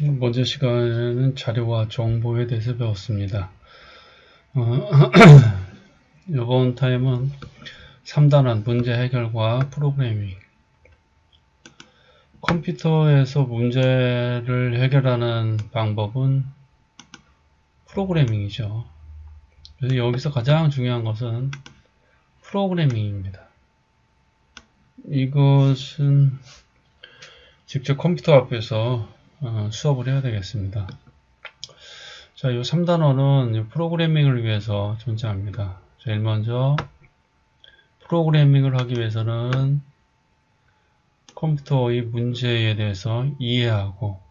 먼저 시간에는 자료와 정보에 대해서 배웠습니다. 이번 타임은 3단원 문제 해결과 프로그래밍. 컴퓨터에서 문제를 해결하는 방법은 프로그래밍이죠. 그래서 여기서 가장 중요한 것은 프로그래밍입니다. 이것은 직접 컴퓨터 앞에서 수업을 해야 되겠습니다. 자, 이 3단원은 프로그래밍을 위해서 존재합니다. 제일 먼저 프로그래밍을 하기 위해서는 컴퓨터의 문제에 대해서 이해하고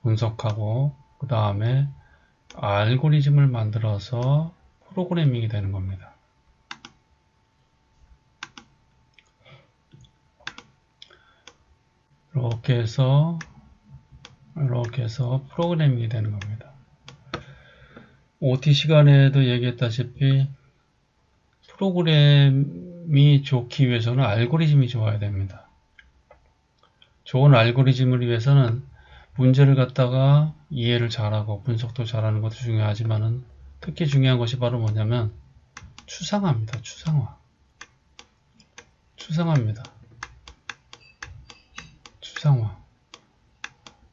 분석하고 그 다음에 알고리즘을 만들어서 프로그래밍이 되는 겁니다. 이렇게 해서 프로그래밍이 되는 겁니다. OT 시간에도 얘기했다시피 프로그램이 좋기 위해서는 알고리즘이 좋아야 됩니다. 좋은 알고리즘을 위해서는 문제를 갖다가 이해를 잘하고 분석도 잘하는 것도 중요하지만은 특히 중요한 것이 바로 뭐냐면 추상화입니다. 추상화입니다.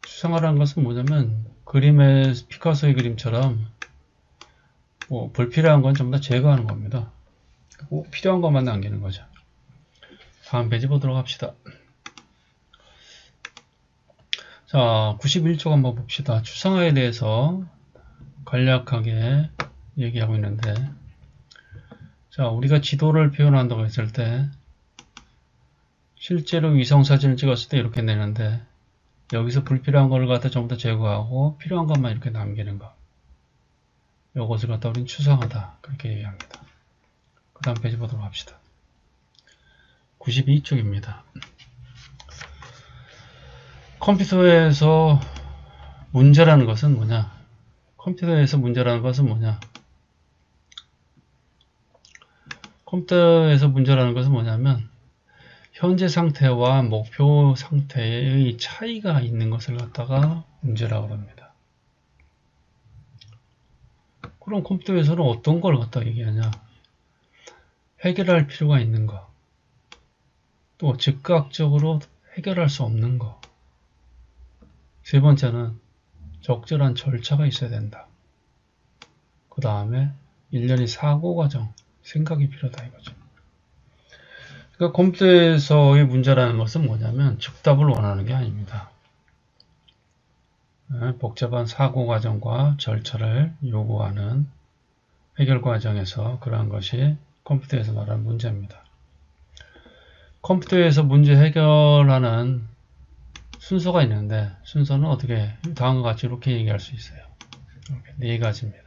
추상화라는 것은 뭐냐면 그림의 피카소의 그림처럼 불필요한 건 전부 다 제거하는 겁니다. 필요한 것만 남기는 거죠. 다음 페이지 보도록 합시다. 자, 91쪽 한번 봅시다. 추상화에 대해서 간략하게 얘기하고 있는데, 자, 우리가 지도를 표현한다고 했을 때 실제로 위성사진을 찍었을 때 이렇게 내는데 여기서 불필요한 걸 갖다 전부 다 제거하고 필요한 것만 이렇게 남기는 거, 이것을 갖다 우리는 추상화다 그렇게 얘기합니다. 그 다음 페이지 보도록 합시다. 92쪽입니다. 컴퓨터에서 문제라는 것은 뭐냐? 컴퓨터에서 문제라는 것은 뭐냐면 현재 상태와 목표 상태의 차이가 있는 것을 갖다가 문제라고 합니다. 그럼 컴퓨터에서는 어떤 걸 갖다 얘기하냐? 해결할 필요가 있는 거, 또 즉각적으로 해결할 수 없는 거, 세 번째는 적절한 절차가 있어야 된다. 그 다음에 일련의 사고 과정, 생각이 필요하다 이거죠. 그러니까 컴퓨터에서의 문제라는 것은 뭐냐면 즉답을 원하는 게 아닙니다. 복잡한 사고 과정과 절차를 요구하는 해결 과정에서 그러한 것이 컴퓨터에서 말하는 문제입니다. 컴퓨터에서 문제 해결하는 순서가 있는데 순서는 어떻게 다음과 같이 이렇게 얘기할 수 있어요. 이렇게 네 가지입니다.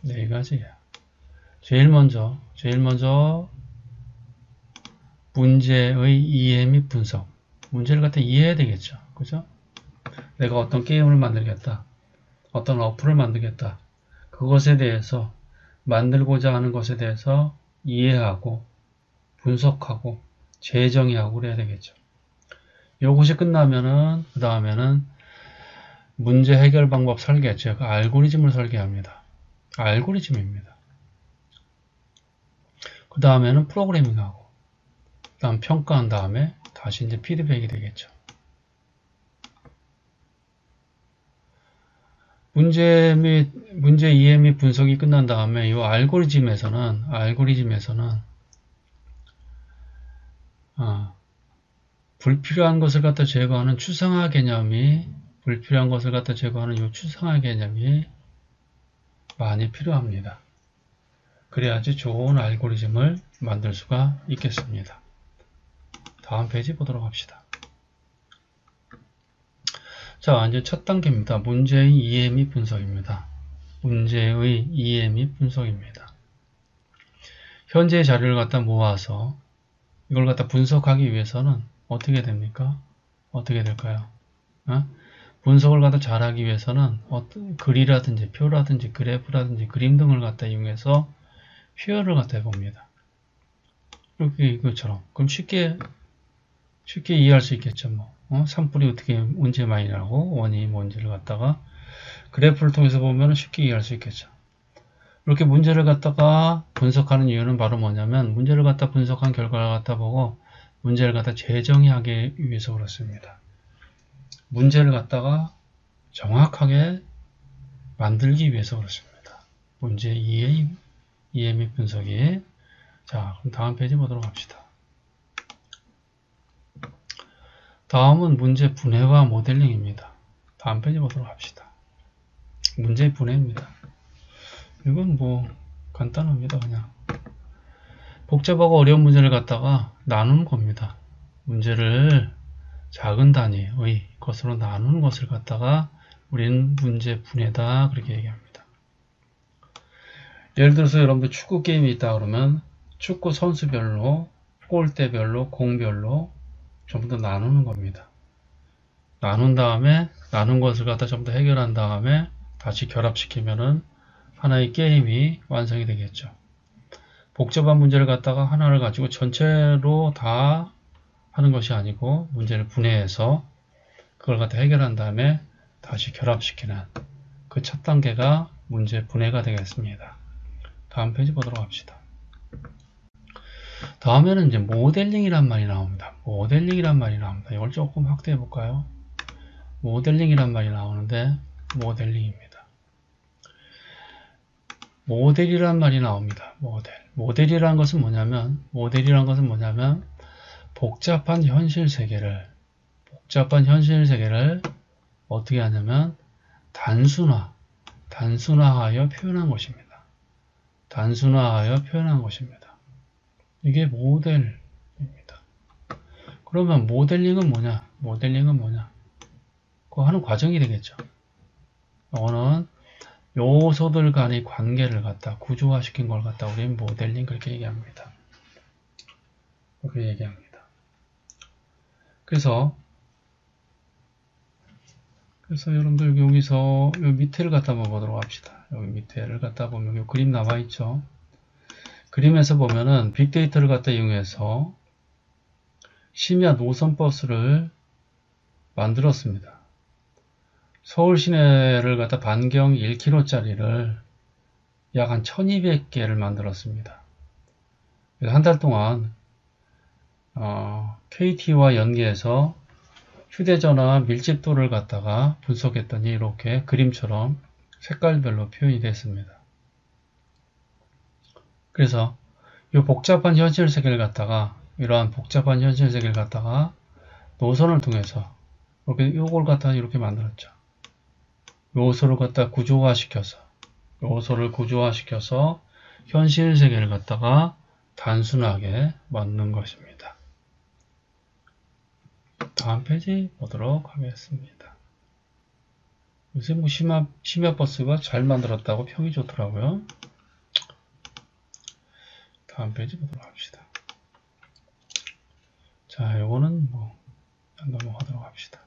네 가지예요. 제일 먼저 문제의 이해 및 분석. 문제를 갖다 이해해야 되겠죠. 그죠? 내가 어떤 게임을 만들겠다. 어떤 어플을 만들겠다. 그것에 대해서 만들고자 하는 것에 대해서 이해하고 분석하고 재정의하고 그래야 되겠죠. 이것이 끝나면은 그 다음에는 문제 해결 방법 설계, 즉 알고리즘을 설계합니다. 알고리즘입니다. 그 다음에는 프로그래밍하고 그 다음 평가한 다음에 다시 이제 피드백이 되겠죠. 문제 이해 및 분석이 끝난 다음에 이 알고리즘에서는 불필요한 것을 갖다 제거하는 추상화 개념이 이 추상화 개념이 많이 필요합니다. 그래야지 좋은 알고리즘을 만들 수가 있겠습니다. 다음 페이지 보도록 합시다. 자, 이제 첫 단계입니다. 문제의 이해 및 분석입니다. 현재의 자료를 갖다 모아서 이걸 갖다 분석하기 위해서는 어떻게 됩니까? 어떻게 될까요? 분석을 갖다 잘하기 위해서는 글이라든지 표라든지 그래프라든지 그림 등을 갖다 이용해서 표현을 갖다 해봅니다. 이렇게 이것처럼. 그럼 쉽게 이해할 수 있겠죠. 산불이 어떻게 언제 많이 나고 원인이 뭔지를 갖다가 그래프를 통해서 보면 쉽게 이해할 수 있겠죠. 이렇게 문제를 갖다가 분석하는 이유는 바로 뭐냐면 문제를 갖다 분석한 결과를 갖다 보고 문제를 갖다 재정의하기 위해서 그렇습니다. 문제를 갖다가 정확하게 만들기 위해서 그렇습니다. 문제 이해 및 분석이. 자, 그럼 다음 페이지 보도록 합시다. 다음은 문제 분해와 모델링입니다. 다음 페이지 보도록 합시다. 문제 분해입니다. 이건 뭐 간단합니다. 그냥 복잡하고 어려운 문제를 갖다가 나누는 겁니다. 문제를 작은 단위의 것으로 나누는 것을 갖다가 우리는 문제 분해다 그렇게 얘기합니다. 예를 들어서 여러분들 축구 게임이 있다 그러면 축구 선수별로 골대별로 공별로 전부 다 나누는 겁니다. 나눈 다음에 나눈 것을 갖다 전부 다 해결한 다음에 다시 결합시키면은 하나의 게임이 완성이 되겠죠. 복잡한 문제를 갖다가 하나를 가지고 전체로 다 하는 것이 아니고 문제를 분해해서 그걸 갖다 해결한 다음에 다시 결합시키는 그 첫 단계가 문제 분해가 되겠습니다. 다음 페이지 보도록 합시다. 다음에는 이제 모델링이란 말이 나옵니다. 모델링이란 말이 나옵니다. 이걸 조금 확대해 볼까요? 모델링이란 말이 나오는데 모델링입니다. 모델이란 말이 나옵니다. 모델이란 것은 뭐냐면 복잡한 현실 세계를 어떻게 하냐면 단순화하여 표현한 것입니다. 이게 모델입니다. 그러면 모델링은 뭐냐? 그거 하는 과정이 되겠죠. 이거는 요소들 간의 관계를 갖다 구조화시킨 걸 갖다 우리는 모델링 그렇게 얘기합니다. 그래서 여러분들 여기서 요 밑에를 갖다 보도록 합시다. 여기 밑에를 갖다 보면 요 그림 나와 있죠. 그림에서 보면은 빅데이터를 갖다 이용해서 심야 노선버스를 만들었습니다. 서울 시내를 갖다 반경 1km짜리를 약 한 1200개를 만들었습니다. 그래서 한 달 동안 KT와 연계해서 휴대전화 밀집도를 갖다가 분석했더니 이렇게 그림처럼 색깔별로 표현이 됐습니다. 그래서 이 복잡한 현실 세계를 갖다가 노선을 통해서 요걸 갖다가 이렇게 만들었죠. 요소를 갖다 구조화시켜서 현실 세계를 갖다가 단순하게 만든 것입니다. 다음 페이지 보도록 하겠습니다. 요새 뭐 심야버스가 잘 만들었다고 평이 좋더라고요. 다음 페이지 보도록 합시다. 자, 요거는 뭐 넘어가도록 합시다.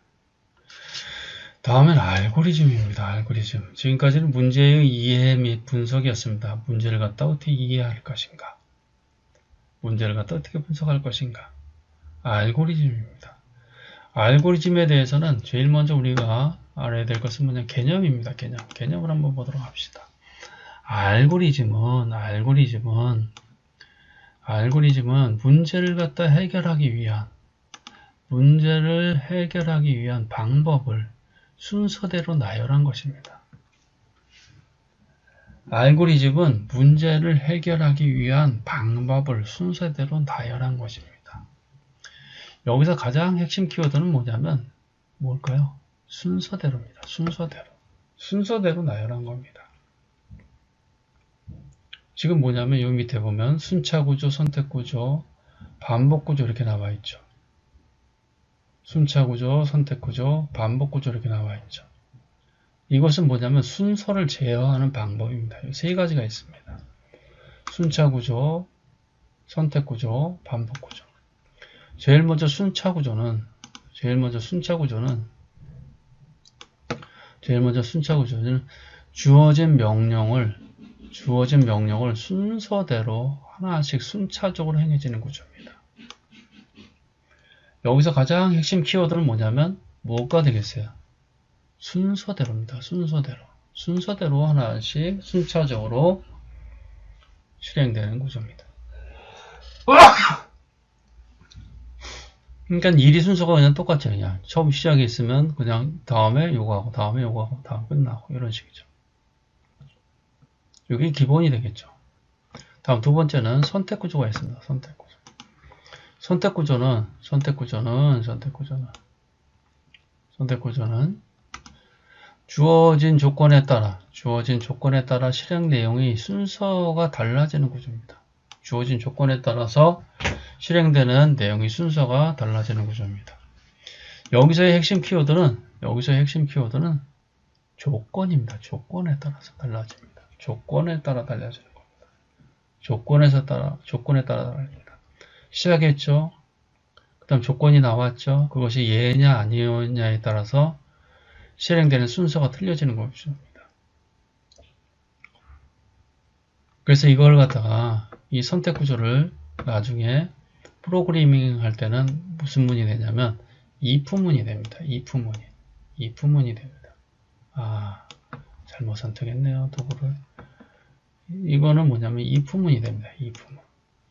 다음엔 알고리즘입니다. 알고리즘. 지금까지는 문제의 이해 및 분석이었습니다. 문제를 갖다 어떻게 이해할 것인가? 문제를 갖다 어떻게 분석할 것인가? 알고리즘입니다. 알고리즘에 대해서는 제일 먼저 우리가 알아야 될 것은 뭐냐? 개념입니다. 개념을 한번 보도록 합시다. 알고리즘은 문제를 갖다 해결하기 위한 방법을 순서대로 나열한 것입니다. 알고리즘은 문제를 해결하기 위한 방법을 순서대로 나열한 것입니다. 여기서 가장 핵심 키워드는 뭐냐면 뭘까요? 순서대로입니다. 순서대로 나열한 겁니다. 지금 뭐냐면 여기 밑에 보면 순차구조, 선택구조, 반복구조 이렇게 나와 있죠. 순차구조, 선택구조, 반복구조 이렇게 나와 있죠. 이것은 뭐냐면 순서를 제어하는 방법입니다. 세 가지가 있습니다. 순차구조, 선택구조, 반복구조. 제일 먼저 순차구조는 주어진 명령을 순서대로 하나씩 순차적으로 행해지는 구조입니다. 여기서 가장 핵심 키워드는 뭐냐면 뭐가 되겠어요? 순서대로입니다. 순서대로 하나씩 순차적으로 실행되는 구조입니다. 그러니까 일이 순서가 그냥 똑같죠. 그냥 처음 시작이 있으면 그냥 다음에 요거하고 다음에 요거하고 다음 끝나고 이런 식이죠. 이게 기본이 되겠죠. 다음 두 번째는 선택 구조가 있습니다. 선택 구조는 주어진 조건에 따라 실행 내용이 순서가 달라지는 구조입니다. 주어진 조건에 따라서 실행되는 내용이 순서가 달라지는 구조입니다. 여기서의 핵심 키워드는 조건입니다. 조건에 따라서 달라집니다. 조건에 따라 달라지는 겁니다. 조건에 따라 달라집니다. 시작했죠. 그 다음 조건이 나왔죠. 그것이 예냐 아니냐에 따라서 실행되는 순서가 틀려지는 것입니다. 그래서 이걸 갖다가 이 선택 구조를 나중에 프로그래밍 할 때는 무슨 문이 되냐면 if 문이 됩니다. if 문이 됩니다. 아, 잘못 선택했네요. 도구를. 이거는 뭐냐면 if 문이 됩니다.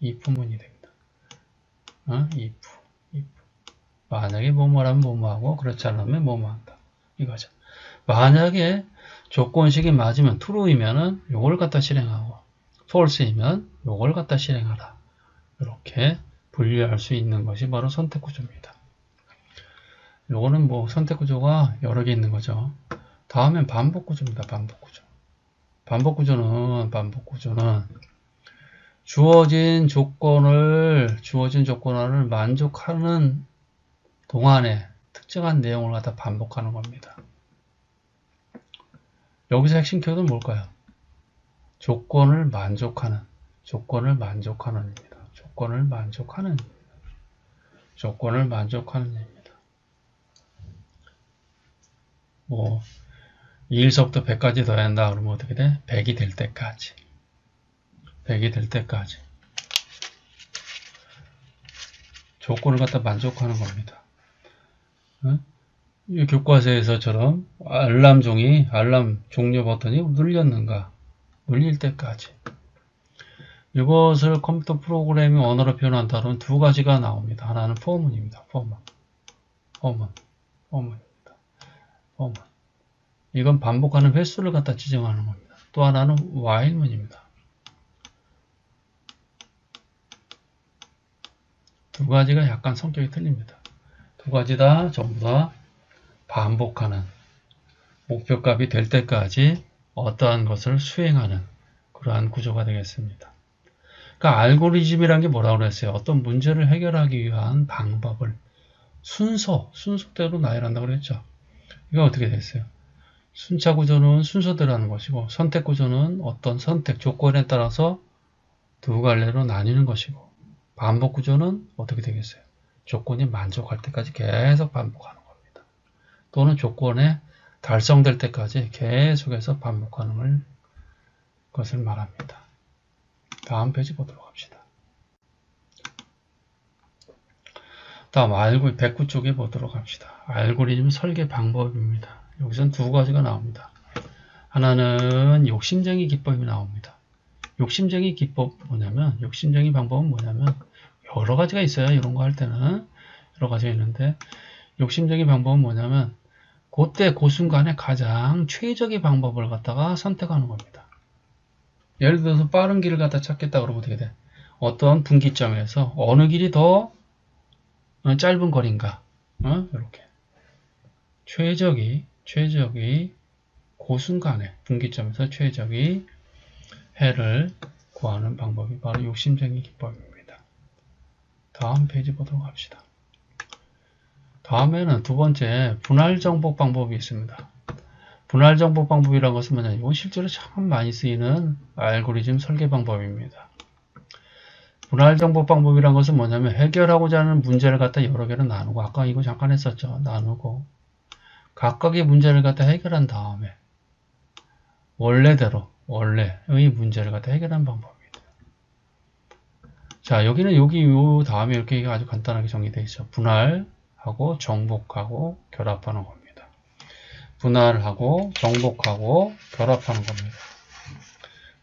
if 문이 됩니다. if. 만약에 뭐뭐라면 뭐뭐하고 그렇지 않으면 뭐뭐한다. 이거죠. 만약에 조건식이 맞으면 true이면은 요걸 갖다 실행하고 false이면 요걸 갖다 실행하라. 이렇게 분류할 수 있는 것이 바로 선택 구조입니다. 요거는 뭐 선택 구조가 여러 개 있는 거죠. 다음엔 반복 구조입니다. 반복 구조는 주어진 조건을 만족하는 동안에 특정한 내용을 갖다 반복하는 겁니다. 여기서 핵심 키워드는 뭘까요? 조건을 만족하는 입니다. 뭐 1서부터 100까지 더해야 한다 그러면 어떻게 돼? 100이 될 때까지 조건을 갖다 만족하는 겁니다. 이 교과서에서처럼 알람 종료 버튼이 눌릴 때까지. 이것을 컴퓨터 프로그래밍 언어로 표현한다 그러면 두 가지가 나옵니다. 하나는 for문입니다. for문입니다. 이건 반복하는 횟수를 갖다 지정하는 겁니다. 또 하나는 while문입니다. 두 가지가 약간 성격이 틀립니다. 두 가지 다 전부 다 반복하는 목표값이 될 때까지 어떠한 것을 수행하는 그러한 구조가 되겠습니다. 그러니까 알고리즘이란 게 뭐라고 그랬어요? 어떤 문제를 해결하기 위한 방법을 순서대로 나열한다고 그랬죠. 이거 어떻게 됐어요? 순차 구조는 순서대로 하는 것이고 선택 구조는 어떤 선택 조건에 따라서 두 갈래로 나뉘는 것이고 반복 구조는 어떻게 되겠어요? 조건이 만족할 때까지 계속 반복하는 겁니다. 또는 조건에 달성될 때까지 계속해서 반복하는 것을 말합니다. 다음 페이지 보도록 합시다. 다음 109쪽에 보도록 합시다. 알고리즘 설계 방법입니다. 여기서는 두 가지가 나옵니다. 하나는 욕심쟁이 기법이 나옵니다. 욕심쟁이 방법은 뭐냐면 여러 가지가 있어요. 이런 거 할 때는 여러 가지가 있는데 욕심쟁이 방법은 뭐냐면 그때 그 순간에 가장 최적의 방법을 갖다가 선택하는 겁니다. 예를 들어서 빠른 길을 갖다 찾겠다 그러면 어떻게 돼? 어떤 분기점에서 어느 길이 더 짧은 거리인가? 이렇게 최적이 그 순간에 분기점에서 최적의 해를 구하는 방법이 바로 욕심쟁이 기법입니다. 다음 페이지 보도록 합시다. 다음에는 두 번째 분할 정복 방법이 있습니다. 분할 정복 방법이라는 것은 뭐냐? 이건 실제로 참 많이 쓰이는 알고리즘 설계 방법입니다. 분할 정복 방법이라는 것은 뭐냐면 해결하고자 하는 문제를 갖다 여러 개로 나누고 아까 이거 잠깐 했었죠. 나누고 각각의 문제를 갖다 해결한 다음에 원래의 문제를 갖다 해결한 방법입니다. 자, 여기는 요 다음에 이렇게 아주 간단하게 정리되어 있죠. 분할하고 정복하고 결합하는 겁니다. 분할하고 정복하고 결합하는 겁니다.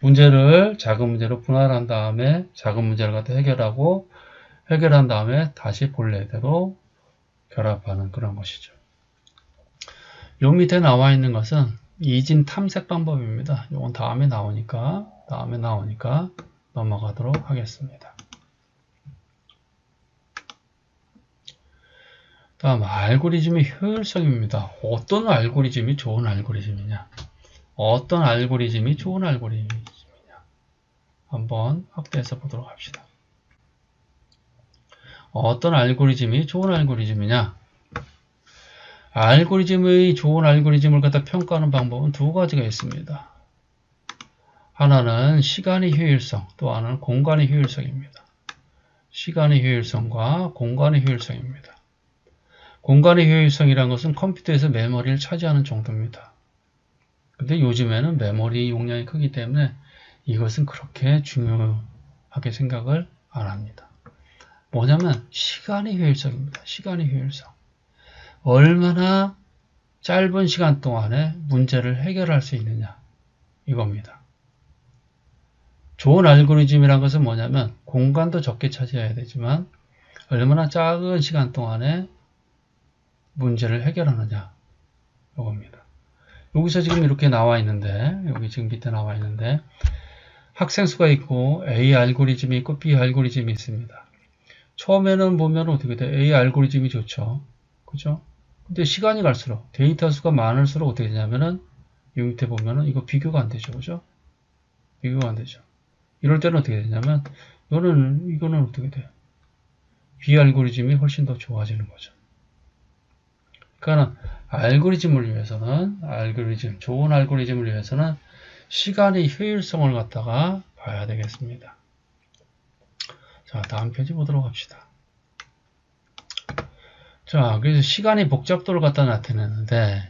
문제를 작은 문제로 분할한 다음에 작은 문제를 갖다 해결한 다음에 다시 본래대로 결합하는 그런 것이죠. 요 밑에 나와 있는 것은 이진 탐색 방법입니다. 이건 다음에 나오니까 넘어가도록 하겠습니다. 다음 알고리즘의 효율성입니다. 어떤 알고리즘이 좋은 알고리즘이냐? 어떤 알고리즘이 좋은 알고리즘이냐? 한번 확대해서 보도록 합시다. 어떤 알고리즘이 좋은 알고리즘이냐? 알고리즘의 좋은 알고리즘을 갖다 평가하는 방법은 두 가지가 있습니다. 하나는 시간의 효율성, 또 하나는 공간의 효율성입니다. 시간의 효율성과 공간의 효율성입니다. 공간의 효율성이란 것은 컴퓨터에서 메모리를 차지하는 정도입니다. 근데 요즘에는 메모리 용량이 크기 때문에 이것은 그렇게 중요하게 생각을 안 합니다. 뭐냐면 시간의 효율성입니다. 시간의 효율성. 얼마나 짧은 시간 동안에 문제를 해결할 수 있느냐 이겁니다. 좋은 알고리즘이란 것은 뭐냐면 공간도 적게 차지해야 되지만 얼마나 작은 시간 동안에 문제를 해결하느냐 이겁니다. 여기서 지금 이렇게 나와 있는데 여기 지금 밑에 나와 있는데 학생 수가 있고 A 알고리즘이 있고 B 알고리즘이 있습니다. 처음에는 보면 어떻게 돼? A 알고리즘이 좋죠. 그죠? 근데 시간이 갈수록 데이터 수가 많을수록 어떻게 되냐면은 이 밑에 보면은 이거 비교가 안 되죠. 그죠? 비교가 안 되죠. 이럴 때는 어떻게 되냐면 이거는 어떻게 돼요? B 알고리즘이 훨씬 더 좋아지는 거죠. 그러니까 알고리즘을 위해서는 좋은 알고리즘을 위해서는 시간의 효율성을 갖다가 봐야 되겠습니다. 자, 다음 페이지 보도록 합시다. 자, 그래서 시간의 복잡도를 갖다 나타내는데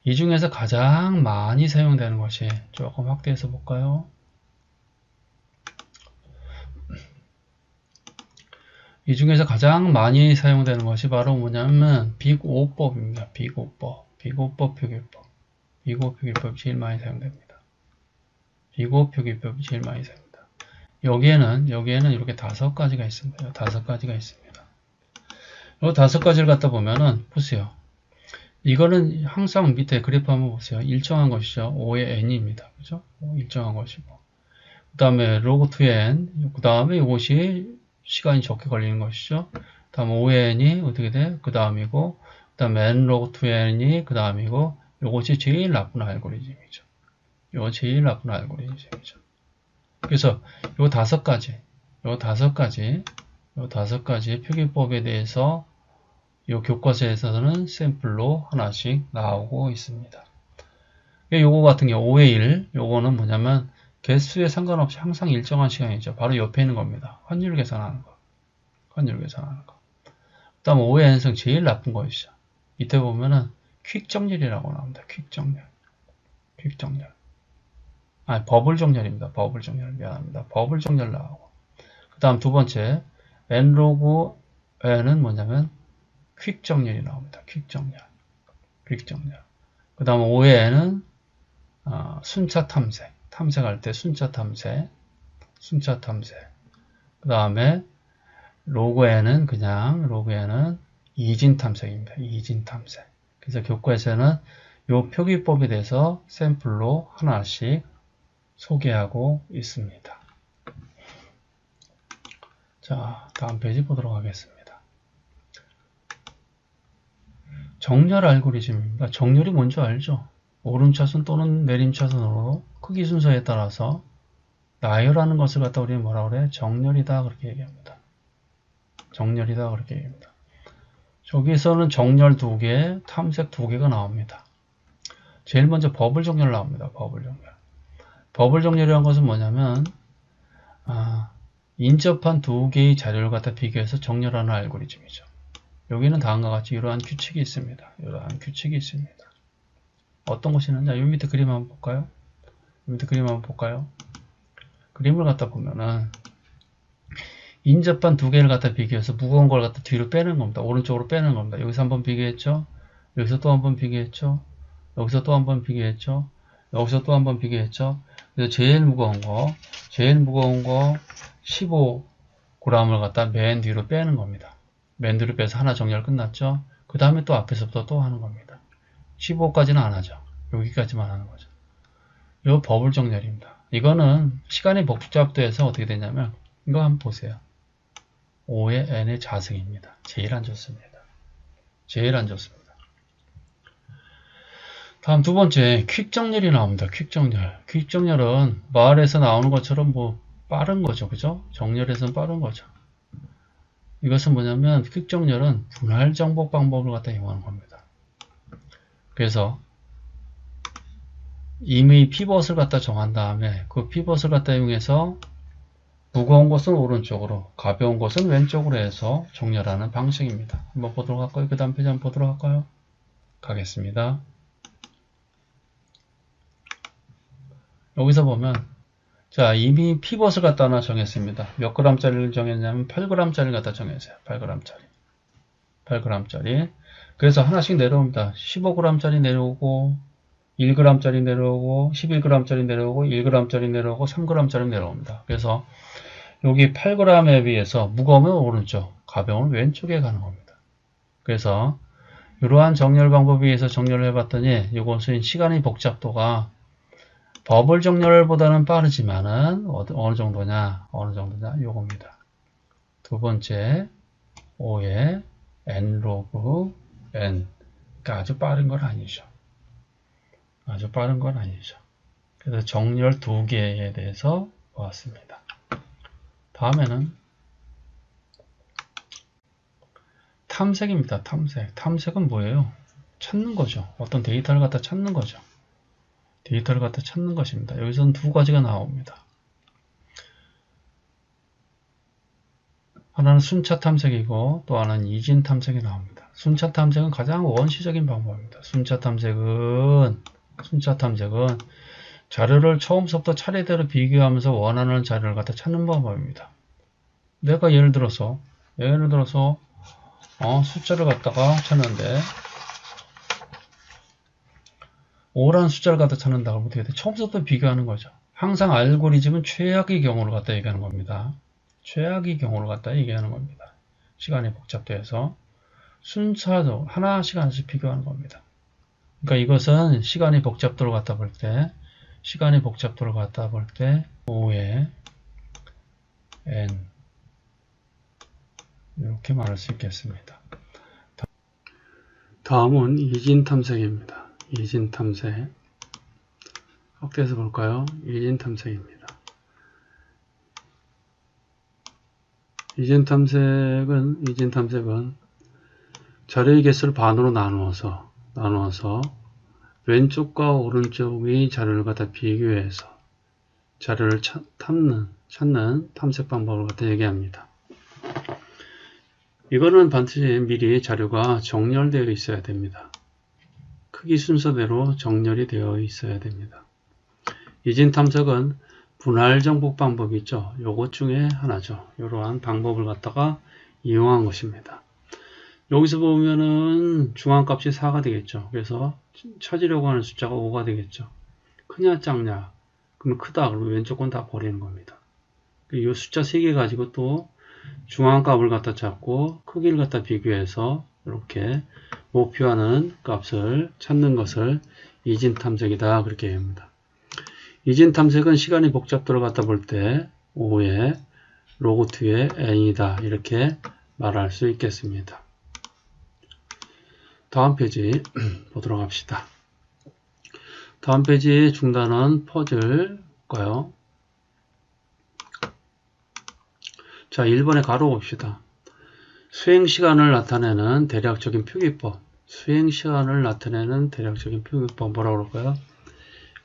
이 중에서 가장 많이 사용되는 것이 조금 확대해서 볼까요? 이 중에서 가장 많이 사용되는 것이 바로 뭐냐면 빅5법입니다. 빅5법 표기법. 빅5 표기법이 제일 많이 사용됩니다. 빅5 표기법이 제일 많이 사용됩니다. 여기에는 이렇게 5가지가 있습니다. 5가지가 있습니다. 이 5가지를 갖다 보면은 보세요. 이거는 항상 밑에 그래프 한번 보세요. 일정한 것이죠. 5의 n입니다. 그죠? 일정한 것이고. 그 다음에 로그 2n, 그 다음에 이것이 시간이 적게 걸리는 것이죠. 그 다음 5의 n이 어떻게 돼? 그 다음이고, 그 다음에 n 로그 2n이 그 다음이고, 이것이 제일 나쁜 알고리즘이죠. 이거 제일 나쁜 알고리즘이죠. 그래서 요 5가지 표기법에 대해서 이 교과서에서는 샘플로 하나씩 나오고 있습니다. 요거 같은 경우 5의 1, 요거는 뭐냐면 개수에 상관없이 항상 일정한 시간이죠. 바로 옆에 있는 겁니다. 환율 계산하는 거. 그 다음 5의 n성 제일 나쁜 것이죠. 이때 보면은 퀵 정렬이라고 나옵니다. 퀵 정렬. 버블 정렬입니다. 미안합니다. 버블 정렬 나오고. 그 다음 두 번째 n로그 n은 뭐냐면 퀵 정렬이 나옵니다. 퀵 정렬. 그 다음 5회에는 순차 탐색할 때 순차 탐색. 그 다음에 로그에는 이진 탐색입니다. 이진 탐색. 그래서 교과에서는 이 표기법에 대해서 샘플로 하나씩 소개하고 있습니다. 자, 다음 페이지 보도록 하겠습니다. 정렬 알고리즘입니다. 정렬이 뭔지 알죠? 오름차순 또는 내림차순으로 크기 순서에 따라서 나열하는 것을 갖다 우리는 뭐라 그래? 정렬이다 그렇게 얘기합니다. 저기에서는 정렬 2개, 탐색 2개가 나옵니다. 제일 먼저 버블 정렬 나옵니다. 버블 정렬이라는 것은 뭐냐면 인접한 2개의 자료를 갖다 비교해서 정렬하는 알고리즘이죠. 여기는 다음과 같이 이러한 규칙이 있습니다. 어떤 것이 있느냐? 이 밑에 그림 한번 볼까요? 그림을 갖다 보면은 인접반 두 개를 갖다 비교해서 무거운 걸 갖다 뒤로 빼는 겁니다. 오른쪽으로 빼는 겁니다. 여기서 한번 비교했죠. 여기서 또 한번 비교했죠. 여기서 또 한번 비교했죠. 여기서 또 한번 비교했죠. 그래서 제일 무거운 거 15g을 갖다 맨 뒤로 빼는 겁니다. 맨 뒤로 빼서 하나 정렬 끝났죠. 그 다음에 또 앞에서부터 또 하는 겁니다. 15까지는 안 하죠. 여기까지만 하는 거죠. 이거 버블 정렬입니다. 이거는 시간이 복잡도에서 어떻게 되냐면 이거 한번 보세요. 5의 n의 자승입니다. 제일 안 좋습니다. 제일 안 좋습니다. 다음 두 번째 퀵 정렬이 나옵니다. 퀵 정렬. 퀵 정렬은 말에서 나오는 것처럼 뭐 빠른 거죠. 그죠? 정렬에서는 빠른 거죠. 이것은 뭐냐면 퀵 정렬은 분할 정복 방법을 갖다 이용하는 겁니다. 그래서 이미 피벗을 갖다 정한 다음에 그 피벗을 갖다 이용해서 무거운 것은 오른쪽으로, 가벼운 것은 왼쪽으로 해서 정렬하는 방식입니다. 한번 보도록 할까요? 그 다음 페이지 한번 보도록 할까요? 가겠습니다. 여기서 보면 자 이미 피벗을 갖다 하나 정했습니다. 몇 g짜리를 정했냐면 8g짜리를 갖다 정했어요. 8g짜리. 그래서 하나씩 내려옵니다. 15g짜리 내려오고 1g짜리 내려오고 11g짜리 내려오고 1g짜리 내려오고 3g짜리 내려옵니다. 그래서 여기 8g에 비해서 무거우면 오른쪽, 가벼우면 왼쪽에 가는 겁니다. 그래서 이러한 정렬 방법에 의해서 정렬을 해봤더니 이것은 시간의 복잡도가 버블 정렬보다는 빠르지만은 어느 정도냐 요겁니다. 두 번째 5의 n 로그 n. 그러니까 아주 빠른 건 아니죠. 아주 빠른 건 아니죠. 그래서 정렬 두 개에 대해서 보았습니다. 다음에는 탐색입니다. 탐색. 탐색은 뭐예요? 찾는 거죠. 어떤 데이터를 갖다 찾는 거죠. 데이터를 갖다 찾는 것입니다. 여기서는 두 가지가 나옵니다. 하나는 순차 탐색이고 또 하나는 이진 탐색이 나옵니다. 순차 탐색은 가장 원시적인 방법입니다. 순차 탐색은 자료를 처음부터 차례대로 비교하면서 원하는 자료를 갖다 찾는 방법입니다. 내가 예를 들어서 숫자를 갖다가 찾는데 5라는 숫자를 갖다 찾는다고 하면 어떻게 돼? 처음부터 비교하는 거죠. 항상 알고리즘은 최악의 경우를 갖다 얘기하는 겁니다. 최악의 경우를 갖다 얘기하는 겁니다. 시간이 복잡돼서 순차도 하나씩 비교하는 겁니다. 그러니까 이것은 시간이 복잡도를 갖다 볼 때 5의 n 이렇게 말할 수 있겠습니다. 다음은 이진 탐색입니다. 이진 탐색. 확대해서 볼까요? 이진 탐색입니다. 이진 탐색은 자료의 개수를 반으로 나누어서 왼쪽과 오른쪽의 자료를 갖다 비교해서 자료를 찾는 탐색 방법을 갖다 얘기합니다. 이거는 반드시 미리 자료가 정렬되어 있어야 됩니다. 크기 순서대로 정렬이 되어 있어야 됩니다. 이진 탐색은 분할 정복 방법이 있죠. 요것 중에 하나죠. 이러한 방법을 갖다가 이용한 것입니다. 여기서 보면은 중앙값이 4가 되겠죠. 그래서 찾으려고 하는 숫자가 5가 되겠죠. 크냐 작냐? 그러면 크다. 그러면 왼쪽 건 다 버리는 겁니다. 이 숫자 3개 가지고 또 중앙값을 갖다 찾고 크기를 갖다 비교해서 이렇게 목표하는 값을 찾는 것을 이진 탐색이다. 그렇게 얘기합니다. 이진 탐색은 시간이 복잡도를 갖다 볼 때 5의 로그 2의 n이다. 이렇게 말할 수 있겠습니다. 다음 페이지 보도록 합시다. 다음 페이지 중단은 퍼즐일까요? 자, 1번에 가로 봅시다. 수행시간을 나타내는 대략적인 표기법. 수행시간을 나타내는 대략적인 표기법 뭐라고 그럴까요?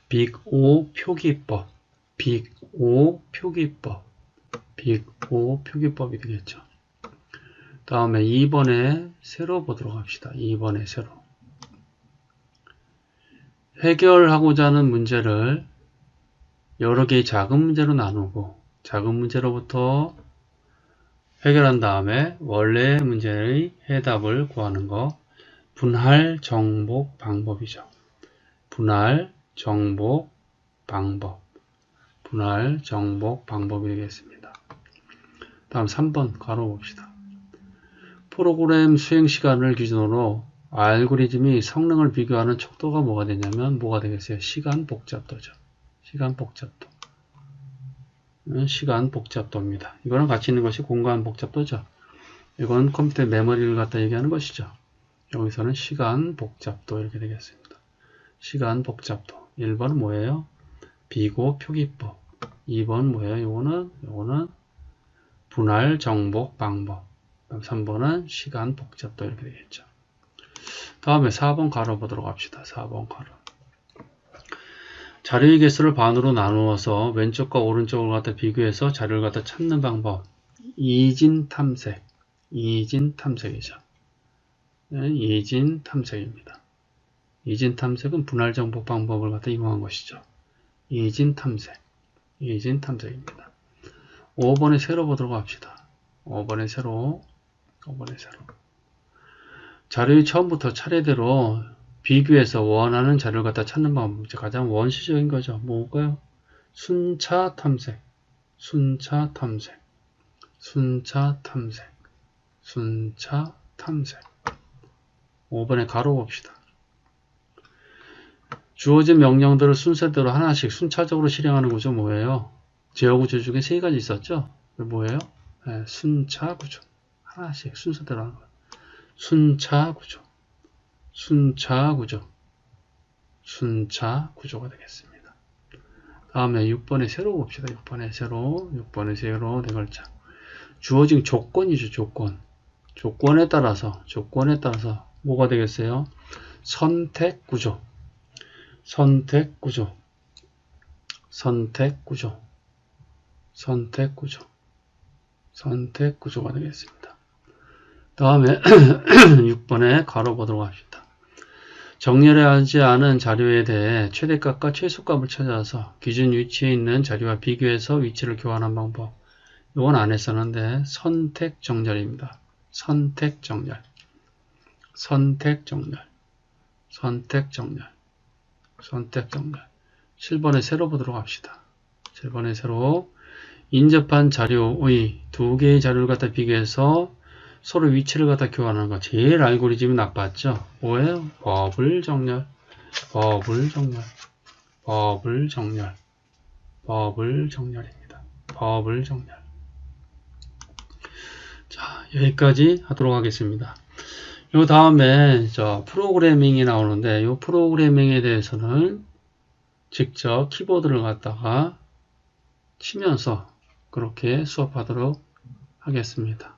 빅 O 표기법. 빅 O 표기법. 빅 O 표기법이 되겠죠. 다음에 2번에 세로 보도록 합시다. 2번에 세로. 해결하고자 하는 문제를 여러 개의 작은 문제로 나누고 작은 문제로부터 해결한 다음에 원래 문제의 해답을 구하는 거 분할 정복 방법이죠. 분할 정복 방법. 분할 정복 방법이 되겠습니다. 다음 3번 가로 봅시다. 프로그램 수행 시간을 기준으로 알고리즘이 성능을 비교하는 척도가 뭐가 되냐면 뭐가 되겠어요? 시간 복잡도죠. 시간 복잡도. 시간 복잡도입니다. 이거랑 같이 있는 것이 공간 복잡도죠. 이건 컴퓨터의 메모리를 갖다 얘기하는 것이죠. 여기서는 시간 복잡도 이렇게 되겠습니다. 시간 복잡도. 1번은 뭐예요? 비고 표기법. 2번 뭐예요? 요거는 분할 정복 방법. 3번은 시간 복잡도 이렇게 되겠죠. 다음에 4번 가로 보도록 합시다. 4번 가로. 자료의 개수를 반으로 나누어서 왼쪽과 오른쪽을 갖다 비교해서 자료를 갖다 찾는 방법. 이진 탐색. 이진 탐색이죠. 이진 탐색입니다. 이진 탐색은 분할 정복 방법을 갖다 이용한 것이죠. 이진 탐색. 이진 탐색입니다. 5번의 세로 보도록 합시다. 5번의 세로. 자료의 처음부터 차례대로 비교해서 원하는 자료를 갖다 찾는 방법. 가장 원시적인 거죠. 뭘까요? 순차 탐색. 순차 탐색. 순차 탐색. 순차 탐색. 5번에 가로 봅시다. 주어진 명령들을 순서대로 하나씩 순차적으로 실행하는 구조 뭐예요? 제어 구조 중에 3가지 있었죠? 뭐예요? 네, 순차 구조. 하나씩 순서대로 하는 거예요. 순차 구조. 순차 구조. 순차 구조가 되겠습니다. 다음에 6번의 세로 봅시다. 6번의 세로 네 글자. 주어진 조건이죠. 조건. 조건에 따라서 뭐가 되겠어요? 선택 구조. 선택 구조. 선택 구조. 선택 구조. 선택 구조가 되겠습니다. 다음에 6번에 가로 보도록 합시다. 정렬하지 않은 자료에 대해 최대값과 최소값을 찾아서 기준 위치에 있는 자료와 비교해서 위치를 교환한 방법. 이건 안 했었는데 선택 정렬입니다. 선택 정렬. 선택 정렬. 선택 정렬. 선택 정렬. 7번에 세로 보도록 합시다. 7번에 세로. 인접한 자료의 2개의 자료를 갖다 비교해서 서로 위치를 갖다 교환하는 거. 제일 알고리즘이 나빴죠. 뭐예요? 버블 정렬. 버블 정렬. 버블 정렬. 버블 정렬입니다. 버블 정렬. 자, 여기까지 하도록 하겠습니다. 요 다음에 프로그래밍이 나오는데 요 프로그래밍에 대해서는 직접 키보드를 갖다가 치면서 그렇게 수업하도록 하겠습니다.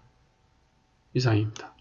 이상입니다.